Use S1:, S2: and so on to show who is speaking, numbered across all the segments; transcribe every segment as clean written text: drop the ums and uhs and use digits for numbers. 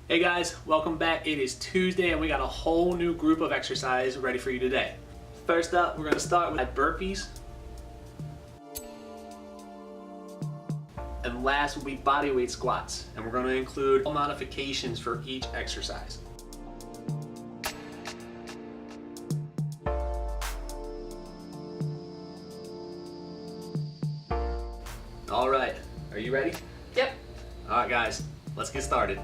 S1: Hey guys, welcome back. It is Tuesday and we got a whole new group of exercise ready for you today. First up, we're going to start with burpees. And last will be bodyweight squats. And we're going to include modifications for each exercise. All right, are you ready?
S2: Yep.
S1: All right guys, let's get started.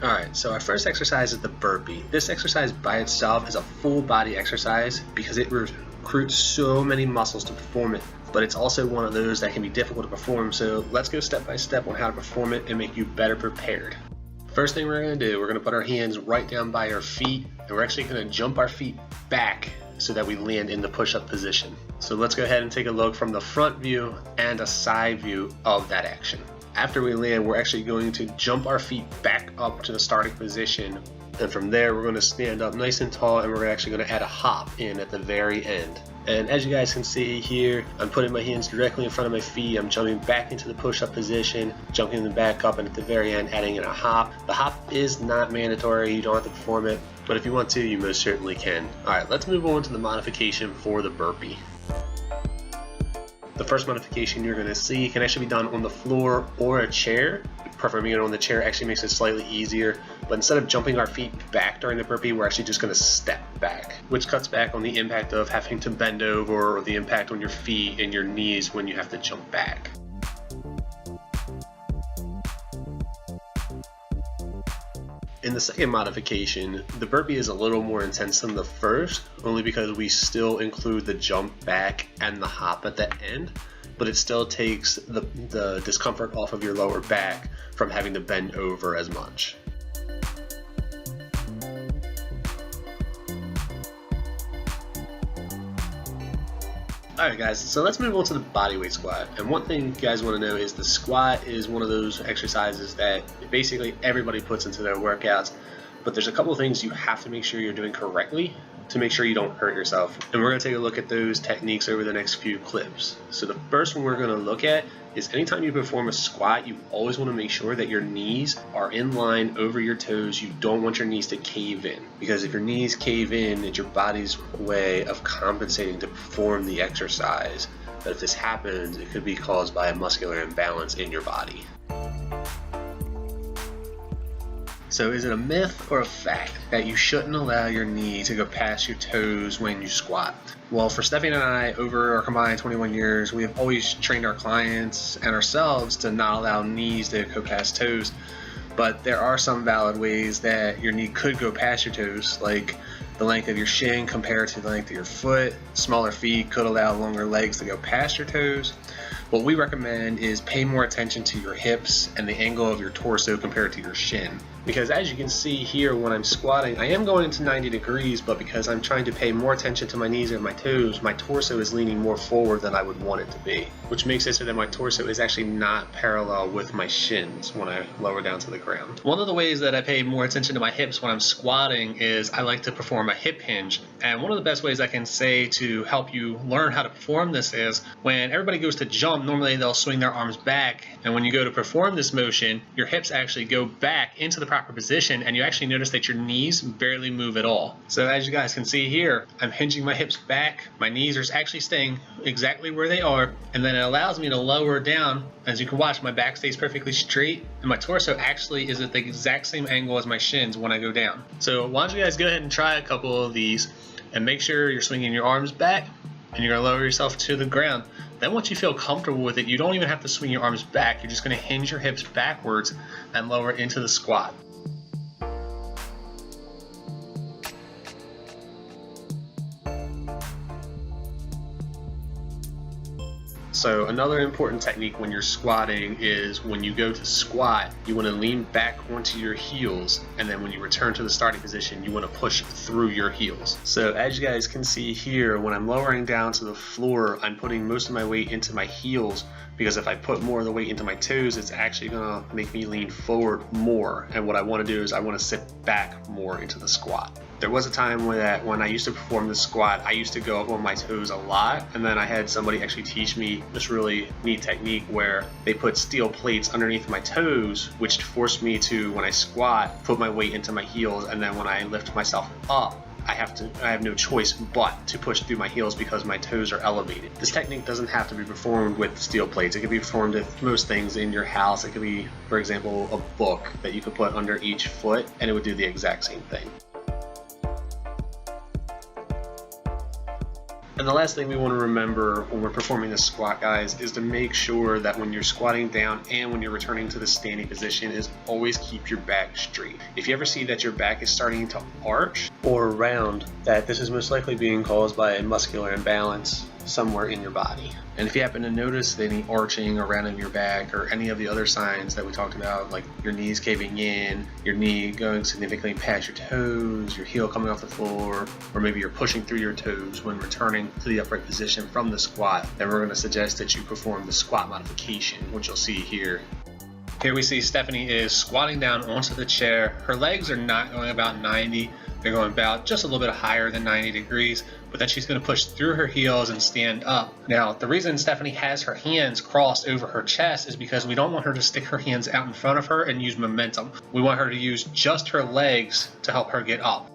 S3: Alright, so our first exercise is the burpee. This exercise by itself is a full body exercise because it recruits so many muscles to perform it, but it's also one of those that can be difficult to perform, so let's go step by step on how to perform it and make you better prepared. First thing we're going to do, we're going to put our hands right down by our feet, and we're actually going to jump our feet back so that we land in the push-up position. So let's go ahead and take a look from the front view and a side view of that action. After we land, we're actually going to jump our feet back up to the starting position, and from there we're going to stand up nice and tall, and we're actually going to add a hop in at the very end. And as you guys can see here, I'm putting my hands directly in front of my feet, I'm jumping back into the push-up position, jumping them back up, and at the very end adding in a hop. The hop is not mandatory, you don't have to perform it, but if you want to, you most certainly can. Alright, let's move on to the modification for the burpee. The first modification you're going to see can actually be done on the floor or a chair. Performing it on the chair actually makes it slightly easier, but instead of jumping our feet back during the burpee, we're actually just going to step back, which cuts back on the impact of having to bend over or the impact on your feet and your knees when you have to jump back. In the second modification, the burpee is a little more intense than the first, only because we still include the jump back and the hop at the end, but it still takes the discomfort off of your lower back from having to bend over as much. Alright guys, so let's move on to the bodyweight squat. And one thing you guys want to know is the squat is one of those exercises that basically everybody puts into their workouts, but there's a couple of things you have to make sure you're doing correctly to make sure you don't hurt yourself. And we're going to take a look at those techniques over the next few clips. So the first one we're going to look at is anytime you perform a squat, you always want to make sure that your knees are in line over your toes. You don't want your knees to cave in, because if your knees cave in, it's your body's way of compensating to perform the exercise. But if this happens, it could be caused by a muscular imbalance in your body. So is it a myth or a fact that you shouldn't allow your knee to go past your toes when you squat? Well, for Stephanie and I, over our combined 21 years, we have always trained our clients and ourselves to not allow knees to go past toes. But there are some valid ways that your knee could go past your toes, like the length of your shin compared to the length of your foot. Smaller feet could allow longer legs to go past your toes. What we recommend is pay more attention to your hips and the angle of your torso compared to your shin. Because as you can see here, when I'm squatting, I am going into 90 degrees, but because I'm trying to pay more attention to my knees and my toes, my torso is leaning more forward than I would want it to be, which makes it so that my torso is actually not parallel with my shins when I lower down to the ground. One of the ways that I pay more attention to my hips when I'm squatting is I like to perform a hip hinge. And one of the best ways I can say to help you learn how to perform this is when everybody goes to jump, normally they'll swing their arms back, and when you go to perform this motion, your hips actually go back into the proper position, and you actually notice that your knees barely move at all. So as you guys can see here, I'm hinging my hips back, my knees are actually staying exactly where they are, and then it allows me to lower down. As you can watch, my back stays perfectly straight, and my torso actually is at the exact same angle as my shins when I go down. So why don't you guys go ahead and try a couple of these, and make sure you're swinging your arms back, and you're going to lower yourself to the ground. Then once you feel comfortable with it, you don't even have to swing your arms back. You're just going to hinge your hips backwards and lower into the squat. So another important technique when you're squatting is when you go to squat, you want to lean back onto your heels, and then when you return to the starting position, you want to push through your heels. So as you guys can see here, when I'm lowering down to the floor, I'm putting most of my weight into my heels, because if I put more of the weight into my toes, it's actually going to make me lean forward more. And what I want to do is I want to sit back more into the squat. There was a time when I used to perform the squat, I used to go up on my toes a lot, and then I had somebody actually teach me this really neat technique where they put steel plates underneath my toes, which forced me to, when I squat, put my weight into my heels, and then when I lift myself up, I have no choice but to push through my heels because my toes are elevated. This technique doesn't have to be performed with steel plates. It can be performed with most things in your house. It could be, for example, a book that you could put under each foot and it would do the exact same thing. And the last thing we want to remember when we're performing this squat, guys, is to make sure that when you're squatting down and when you're returning to the standing position is always keep your back straight. If you ever see that your back is starting to arch or round, that this is most likely being caused by a muscular imbalance somewhere in your body. And if you happen to notice any arching or rounding your back or any of the other signs that we talked about, like your knees caving in, your knee going significantly past your toes, your heel coming off the floor, or maybe you're pushing through your toes when returning to the upright position from the squat, then we're going to suggest that you perform the squat modification, which you'll see here. Here we see Stephanie is squatting down onto the chair. Her legs are not going about 90. They're going about just a little bit higher than 90 degrees, but then she's going to push through her heels and stand up. Now, the reason Stephanie has her hands crossed over her chest is because we don't want her to stick her hands out in front of her and use momentum. We want her to use just her legs to help her get up.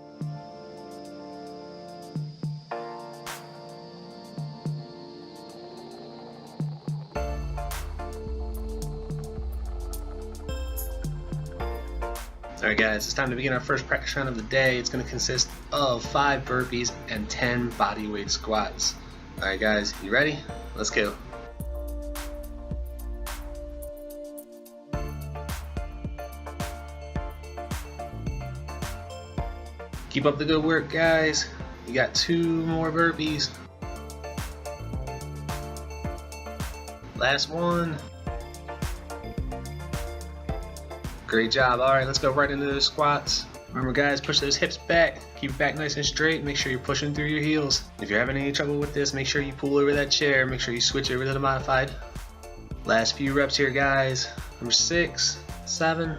S3: Alright guys, it's time to begin our first practice round of the day. It's going to consist of 5 burpees and 10 bodyweight squats. Alright guys, you ready? Let's go. Keep up the good work, guys. You got 2 more burpees. Last one. Great job. Alright, let's go right into those squats. Remember guys, push those hips back. Keep your back nice and straight. Make sure you're pushing through your heels. If you're having any trouble with this, make sure you pull over that chair. Make sure you switch over to the modified. Last few reps here, guys. Number 6, 7,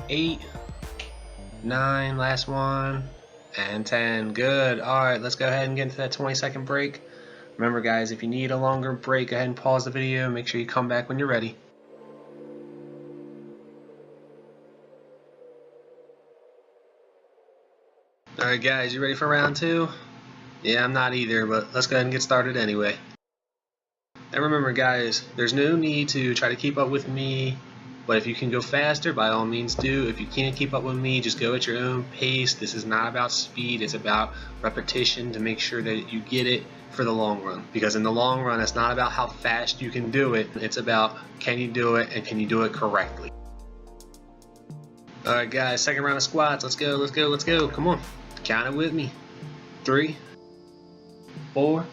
S3: 8, 9, last one, and 10. Good. Alright, let's go ahead and get into that 20-second break. Remember guys, if you need a longer break, go ahead and pause the video. Make sure you come back when you're ready. Alright guys, you ready for round 2? Yeah, I'm not either, but let's go ahead and get started anyway. And remember guys, there's no need to try to keep up with me, but if you can go faster, by all means do. If you can't keep up with me, just go at your own pace. This is not about speed, it's about repetition to make sure that you get it for the long run. Because in the long run, it's not about how fast you can do it, it's about can you do it and can you do it correctly. Alright guys, second round of squats. Let's go, let's go, let's go. Come on. Count it with me. 3, 4,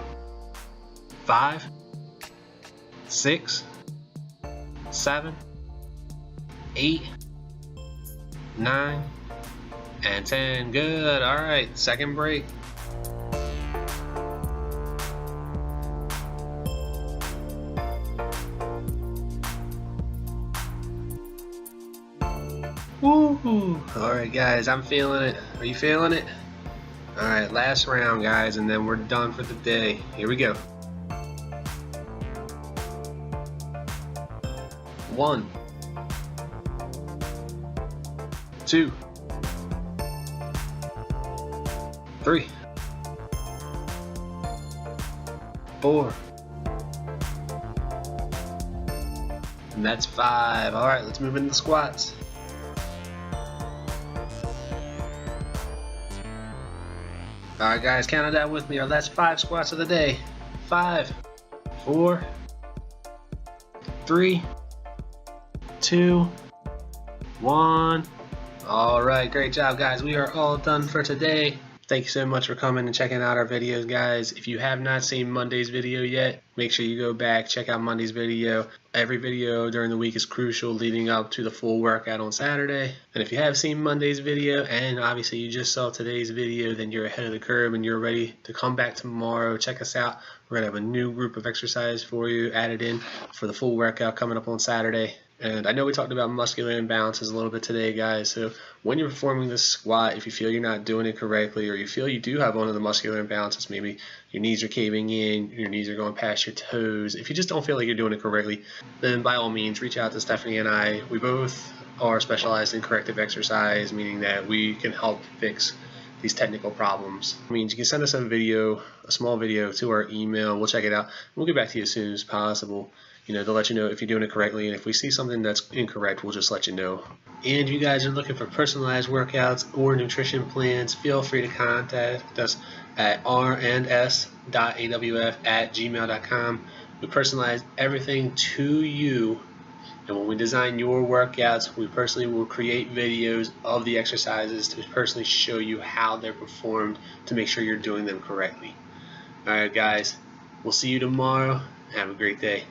S3: 5, 6, 7, 8, 9, and 10. Good. Alright, second break. Woo! Alright guys, I'm feeling it. Are you feeling it? Alright, last round guys, and then we're done for the day. Here we go. 1, 2, 3, 4, and that's 5. Alright, let's move into the squats. Alright guys, count it down with me. Our last 5 squats of the day. 5, 4, 3, 2, 1. Alright, great job guys. We are all done for today. Thank you so much for coming and checking out our videos, guys. If you have not seen Monday's video yet, make sure you go back, check out Monday's video. Every video during the week is crucial leading up to the full workout on Saturday. And if you have seen Monday's video, and obviously you just saw today's video, then you're ahead of the curve and you're ready to come back tomorrow. Check us out. We're going to have a new group of exercise for you added in for the full workout coming up on Saturday. And I know we talked about muscular imbalances a little bit today, guys. So when you're performing this squat, if you feel you're not doing it correctly, or you feel you do have one of the muscular imbalances, maybe your knees are caving in, your knees are going past your toes, if you just don't feel like you're doing it correctly, then by all means reach out to Stephanie and I. We both are specialized in corrective exercise, meaning that we can help fix these technical problems. I mean, you can send us a small video to our email. We'll check it out. We'll get back to you as soon as possible, to let you know if you're doing it correctly. And if we see something that's incorrect, we'll just let you know. And if you guys are looking for personalized workouts or nutrition plans, feel free to contact us at rns.awf@gmail.com. We personalize everything to you. And when we design your workouts, we personally will create videos of the exercises to personally show you how they're performed to make sure you're doing them correctly. Alright guys, we'll see you tomorrow. Have a great day.